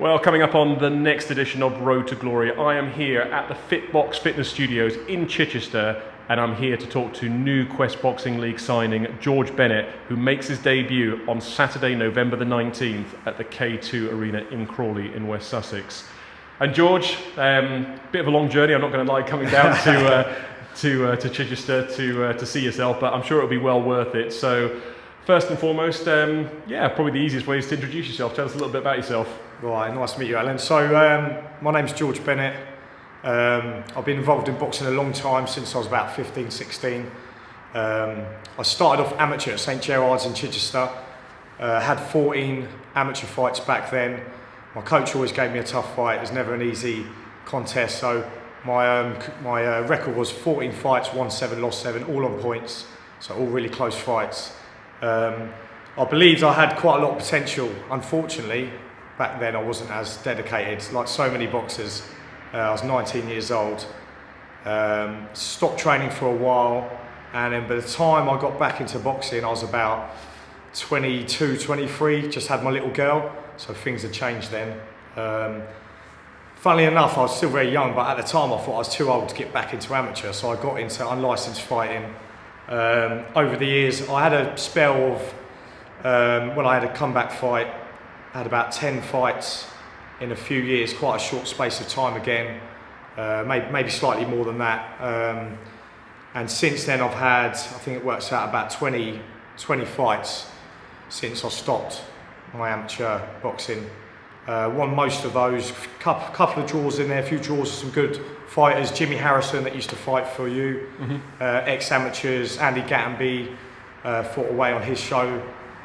Well, coming up on the next edition of Road to Glory, I am here at the Fitbox Fitness Studios in Chichester, and I'm here to talk to new Quest Boxing League signing George Bennett, who makes his debut on Saturday, November the 19th at the K2 Arena in Crawley in West Sussex. And George, bit of a long journey, I'm not going to lie, coming down to Chichester to see yourself, but I'm sure it'll be well worth it. So first and foremost, probably the easiest way is to introduce yourself. Tell us a little bit about yourself. Right, nice to meet you, Alan. So my name's George Bennett. I've been involved in boxing a long time, since I was about 15, 16. I started off amateur at St Gerard's in Chichester. Had 14 amateur fights back then. My coach always gave me a tough fight. It was never an easy contest. So my record was 14 fights, won 7, lost 7, all on points. So all really close fights. I believed I had quite a lot of potential. Unfortunately, back then I wasn't as dedicated. Like so many boxers, I was 19 years old. Stopped training for a while, and then by the time I got back into boxing, I was about 22, 23, just had my little girl, so things had changed then. Funnily enough, I was still very young, but at the time I thought I was too old to get back into amateur, so I got into unlicensed fighting. Over the years, I had a spell of, when I had a comeback fight, I had about 10 fights in a few years, quite a short space of time again, maybe slightly more than that. And since then I've had, I think it works out about 20 fights since I stopped my amateur boxing. Won most of those, couple of draws in there, a few draws with some good fighters. Jimmy Harrison, that used to fight for you, ex-amateurs. Andy Gattenby fought away on his show,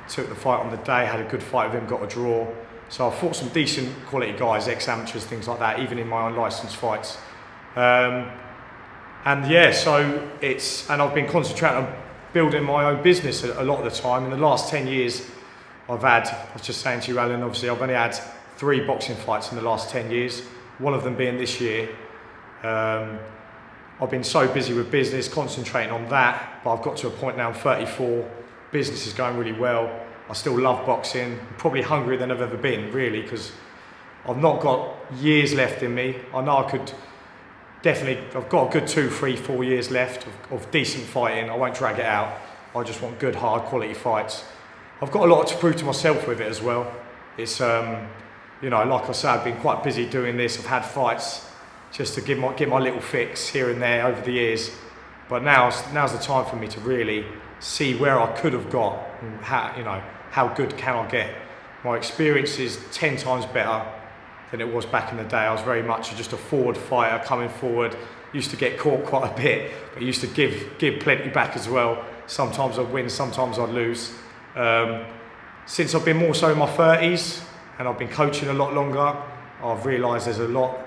took the fight on the day, had a good fight with him, got a draw. So I fought some decent quality guys, ex-amateurs, things like that, even in my unlicensed fights. And I've been concentrating on building my own business a lot of the time. In the last 10 years, I was just saying to you, Alan, obviously I've only had 3 boxing fights in the last 10 years, one of them being this year. I've been so busy with business, concentrating on that, but I've got to a point now, I'm 34, business is going really well. I still love boxing, I'm probably hungrier than I've ever been, really, because I've not got years left in me. I know I could I've got a good 2, 3, 4 years left of decent fighting. I won't drag it out. I just want good, hard quality fights. I've got a lot to prove to myself with it as well. It's, like I said, I've been quite busy doing this. I've had fights just to get my little fix here and there over the years. But now's the time for me to really see where I could have got and how good can I get. My experience is 10 times better than it was back in the day. I was very much just a forward fighter coming forward. Used to get caught quite a bit, but used to give plenty back as well. Sometimes I'd win, sometimes I'd lose. Since I've been more so in my 30s and I've been coaching a lot longer, I've realised there's a lot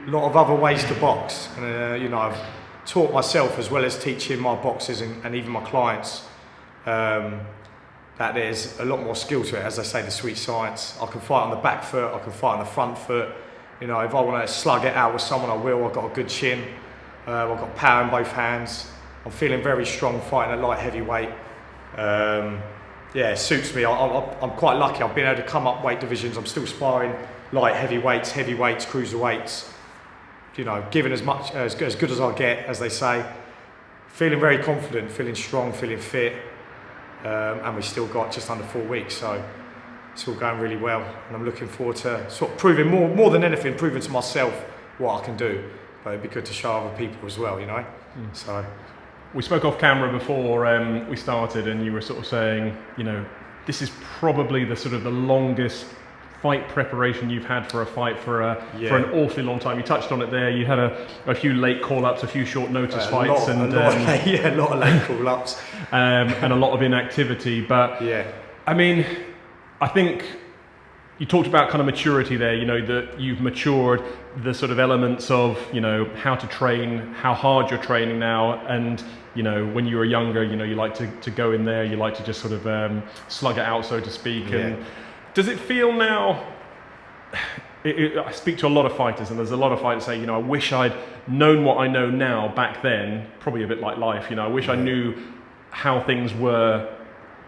of other ways to box. And I've taught myself as well as teaching my boxers and even my clients that there's a lot more skill to it. As I say, the sweet science. I can fight on the back foot, I can fight on the front foot. If I want to slug it out with someone, I will. I've got a good chin, I've got power in both hands. I'm feeling very strong fighting at light heavyweight. It suits me. I'm quite lucky. I've been able to come up weight divisions. I'm still sparring light heavyweights, cruiserweights. Giving as good as I get, as they say. Feeling very confident, feeling strong, feeling fit. And we've still got just under 4 weeks, so it's all going really well. And I'm looking forward to sort of proving more than anything, proving to myself what I can do. But it'd be good to show other people as well, So. We spoke off camera before we started, and you were sort of saying, this is probably the longest fight preparation you've had for a fight for an awfully long time. You touched on it there. You had a few late call-ups, a few short notice fights, a lot of late call-ups, and a lot of inactivity. But I think you talked about kind of maturity there. That you've matured, the sort of elements of how to train, how hard you're training now, and when you were younger, you like to go in there, you like to just sort of slug it out, so to speak. Yeah. And does it feel now? I speak to a lot of fighters, and there's a lot of fighters say, I wish I'd known what I know now back then. Probably a bit like life, I wish I knew how things were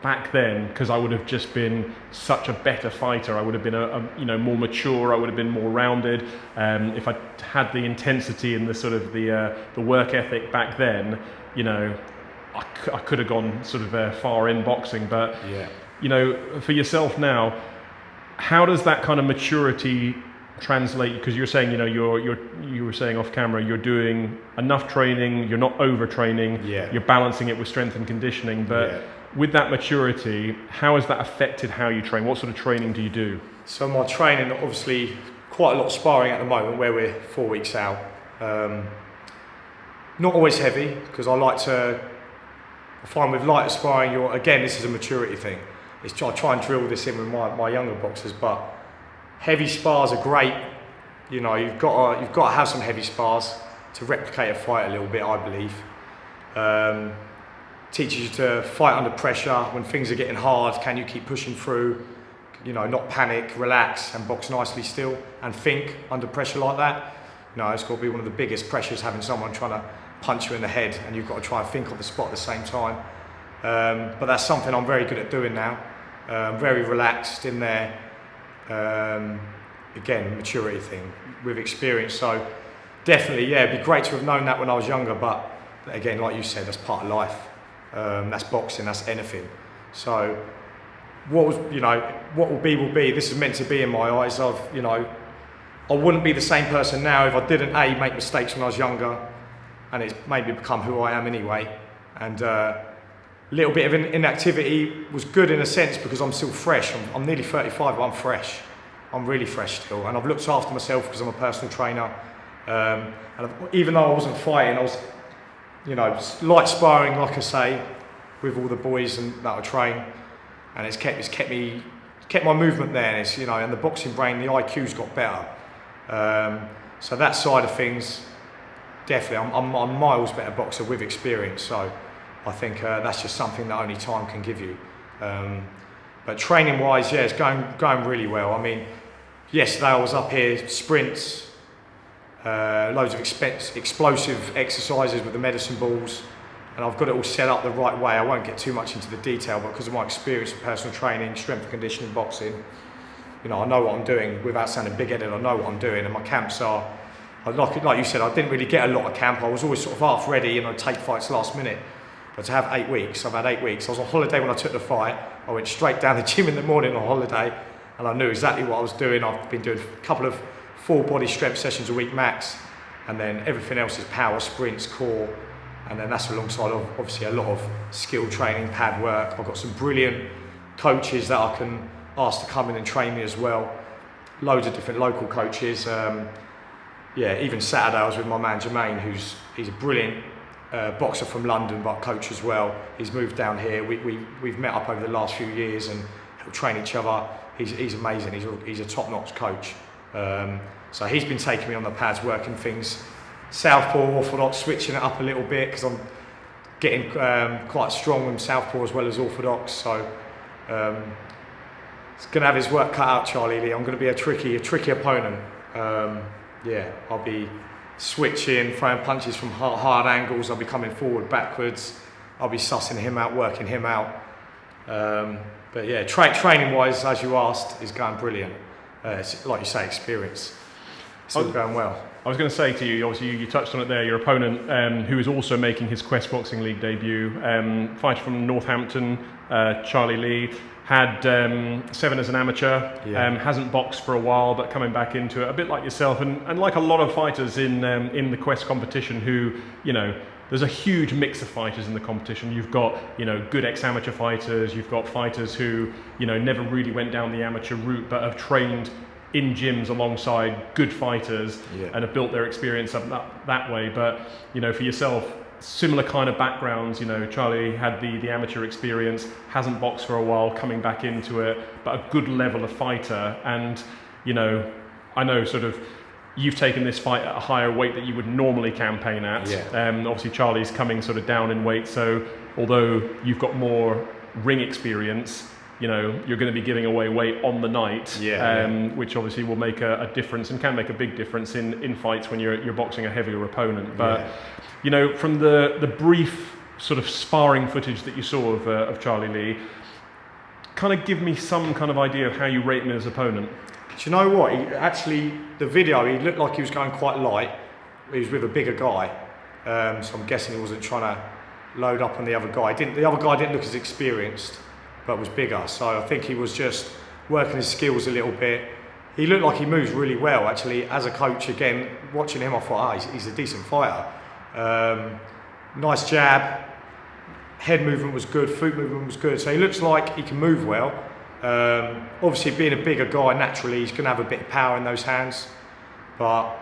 back then, because I would have just been such a better fighter. I would have been a more mature. I would have been more rounded. If I had the intensity and the sort of the work ethic back then, I could have gone sort of far in boxing. But for yourself now, how does that kind of maturity translate? Because you're saying, you were saying off camera, you're doing enough training, you're not overtraining, you're balancing it with strength and conditioning. But with that maturity, how has that affected how you train? What sort of training do you do? So my training, obviously, quite a lot of sparring at the moment, where we're 4 weeks out. Not always heavy, because I find with lighter sparring, this is a maturity thing. I try and drill this in with my younger boxers, but heavy spars are great. You've got to have some heavy spars to replicate a fight a little bit, I believe. Teaches you to fight under pressure when things are getting hard. Can you keep pushing through? Not panic, relax, and box nicely still, and think under pressure like that. It's got to be one of the biggest pressures, having someone trying to punch you in the head, and you've got to try and think on the spot at the same time. But that's something I'm very good at doing now. Very relaxed in there. Again, maturity thing with experience. So definitely, it'd be great to have known that when I was younger. But again, like you said, that's part of life. That's boxing. That's anything. So what will be will be. This is meant to be in my eyes. I wouldn't be the same person now if I didn't make mistakes when I was younger, and it's made me become who I am anyway. And little bit of inactivity was good in a sense, because I'm still fresh. I'm nearly 35, but I'm fresh. I'm really fresh still, and I've looked after myself because I'm a personal trainer. And even though I wasn't fighting, I was, light sparring, like I say, with all the boys that I train, and it's kept my movement there. And and the boxing brain, the IQ's got better. So that side of things, definitely, I'm a miles better boxer with experience. So I think that's just something that only time can give you. But training wise, it's going really well. I mean, yesterday I was up here, sprints, loads of explosive exercises with the medicine balls, and I've got it all set up the right way. I won't get too much into the detail, but because of my experience in personal training, strength and conditioning, boxing, I know what I'm doing without sounding big-headed. I know what I'm doing, and my camps are, like you said, I didn't really get a lot of camp. I was always sort of half ready, take fights last minute. But to have 8 weeks, I've had 8 weeks. I was on holiday when I took the fight. I went straight down the gym in the morning on holiday, and I knew exactly what I was doing. I've been doing a couple of full body strength sessions a week max, and then everything else is power, sprints, core, and then that's alongside of obviously a lot of skill training, pad work. I've got some brilliant coaches that I can ask to come in and train me as well. Loads of different local coaches. Even Saturday I was with my man Jermaine, he's a brilliant boxer from London, but coach as well. He's moved down here. We've met up over the last few years and he'll train each other. He's amazing. He's a top-notch coach. So he's been taking me on the pads, working things southpaw, orthodox, switching it up a little bit because I'm getting quite strong with southpaw as well as orthodox. So it's going to have his work cut out, Charlie Lee. I'm going to be a tricky opponent. I'll be switching, throwing punches from hard angles. I'll be coming forward, backwards. I'll be sussing him out, working him out. Training wise, as you asked, is going brilliant. It's, like you say, experience. It's all going well. I was going to say to you, obviously you touched on it there, your opponent, who is also making his Quest Boxing League debut, fighter from Northampton, Charlie Lee, had 7 as an amateur, hasn't boxed for a while, but coming back into it, a bit like yourself, and like a lot of fighters in the Quest competition who, there's a huge mix of fighters in the competition. You've got, good ex-amateur fighters, you've got fighters who, never really went down the amateur route, but have trained in gyms alongside good fighters and have built their experience up that way. But, for yourself, similar kind of backgrounds, Charlie had the amateur experience, hasn't boxed for a while, coming back into it, but a good level of fighter. And, I know sort of you've taken this fight at a higher weight that you would normally campaign at. Obviously Charlie's coming sort of down in weight, so although you've got more ring experience, you're going to be giving away weight on the night, which obviously will make a difference and can make a big difference in fights when you're boxing a heavier opponent. But from the brief sort of sparring footage that you saw of Charlie Lee, kind of give me some kind of idea of how you rate him as an opponent. Do you know what? The video, he looked like he was going quite light. He was with a bigger guy, so I'm guessing he wasn't trying to load up on the other guy. The other guy didn't look as experienced, but was bigger. So I think he was just working his skills a little bit. He looked like he moves really well, actually. As a coach, again, watching him, I thought, he's a decent fighter. Nice jab, head movement was good, foot movement was good. So he looks like he can move well. Obviously, being a bigger guy, naturally, he's going to have a bit of power in those hands. But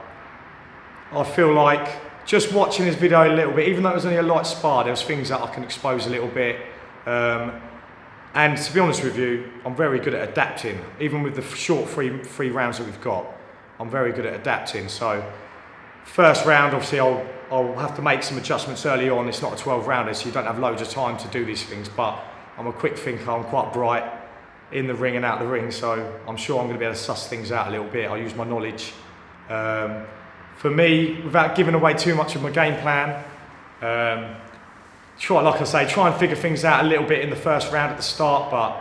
I feel like just watching his video a little bit, even though it was only a light spar, there was things that I can expose a little bit. And to be honest with you, I'm very good at adapting. Even with the short three rounds that we've got, I'm very good at adapting. So first round, obviously, I'll have to make some adjustments early on. It's not a 12 rounder, so you don't have loads of time to do these things. But I'm a quick thinker, I'm quite bright in the ring and out the ring. So I'm sure I'm going to be able to suss things out a little bit. I'll use my knowledge. For me, without giving away too much of my game plan, try and figure things out a little bit in the first round at the start, but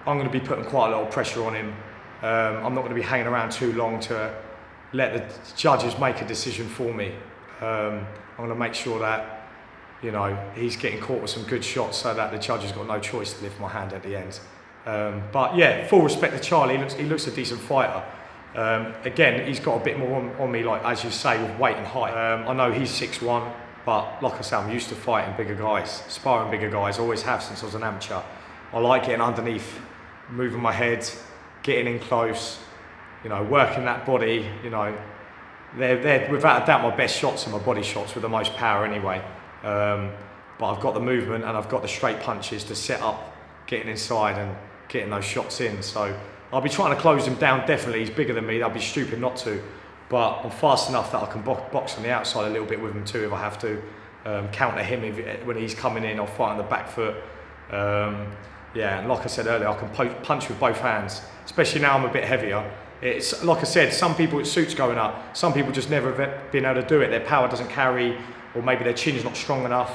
I'm going to be putting quite a lot of pressure on him. I'm not going to be hanging around too long to let the judges make a decision for me. I'm going to make sure that, you know, he's getting caught with some good shots so that the judges got no choice to lift my hand at the end. But yeah, full respect to Charlie, he looks a decent fighter. Again, he's got a bit more on me, like as you say, with weight and height. I know he's 6'1", but like I say, I'm used to fighting bigger guys, sparring bigger guys, always have since I was an amateur. I like getting underneath, moving my head, getting in close, you know, working that body, you know. They're without a doubt my best shots are my body shots with the most power anyway. But I've got the movement and I've got the straight punches to set up, getting inside and getting those shots in. So I'll be trying to close him down, definitely. He's bigger than me, I'd be stupid not to. But I'm fast enough that I can box on the outside a little bit with him too if I have to. Counter him when he's coming in, I'll fight on the back foot. Yeah, and like I said earlier, I can punch with both hands, especially now I'm a bit heavier. It's like I said, some people it suits going up, some people just never have been able to do it. Their power doesn't carry, or maybe their chin's not strong enough.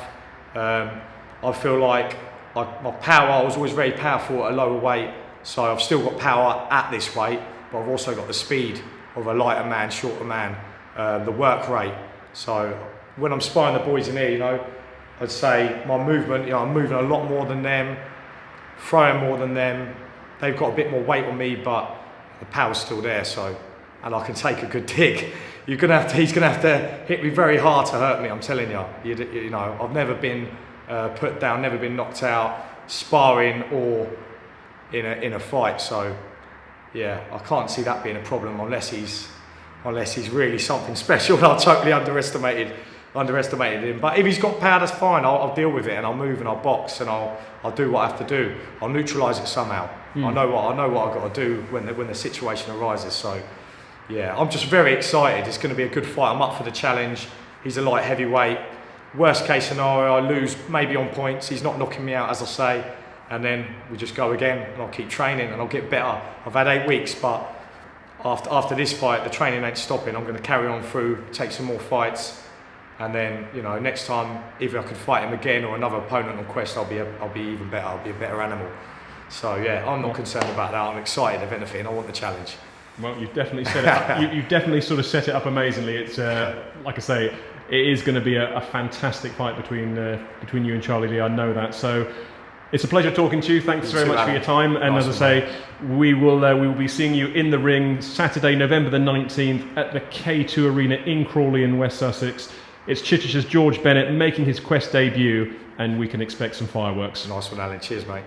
I feel like my power, I was always very powerful at a lower weight, so I've still got power at this weight, but I've also got the speed of a lighter man, shorter man, the work rate. So when I'm sparring the boys in here, you know, I'd say my movement, you know, I'm moving a lot more than them, throwing more than them. They've got a bit more weight on me, but the power's still there, so, and I can take a good dig. He's gonna have to hit me very hard to hurt me, I'm telling you. You know, I've never been put down, never been knocked out, sparring or in a fight, so yeah, I can't see that being a problem unless he's really something special. I totally underestimated him. But if he's got power, that's fine. I'll deal with it, and I'll move and I'll box and I'll do what I have to do. I'll neutralise it somehow. I know what I've got to do when the situation arises. So yeah, I'm just very excited. It's going to be a good fight. I'm up for the challenge. He's a light heavyweight. Worst case scenario, I lose maybe on points. He's not knocking me out, as I say. And then we just go again, and I'll keep training and I'll get better. I've had 8 weeks, but after this fight, the training ain't stopping. I'm going to carry on through, take some more fights, and then, you know, next time, either I could fight him again or another opponent on Quest, I'll be even better. I'll be a better animal. So yeah, I'm not concerned about that. I'm excited. If anything, I want the challenge. Well, you've definitely set it up. You've definitely sort of set it up amazingly. It's like I say, it is going to be a fantastic fight between you and Charlie Lee. I know that. So it's a pleasure talking to you. Thanks very much for your time. And as I say, we will be seeing you in the ring Saturday, November the 19th at the K2 Arena in Crawley in West Sussex. It's Chichester's George Bennett making his Quest debut, and we can expect some fireworks. Nice one, Alan. Cheers, mate.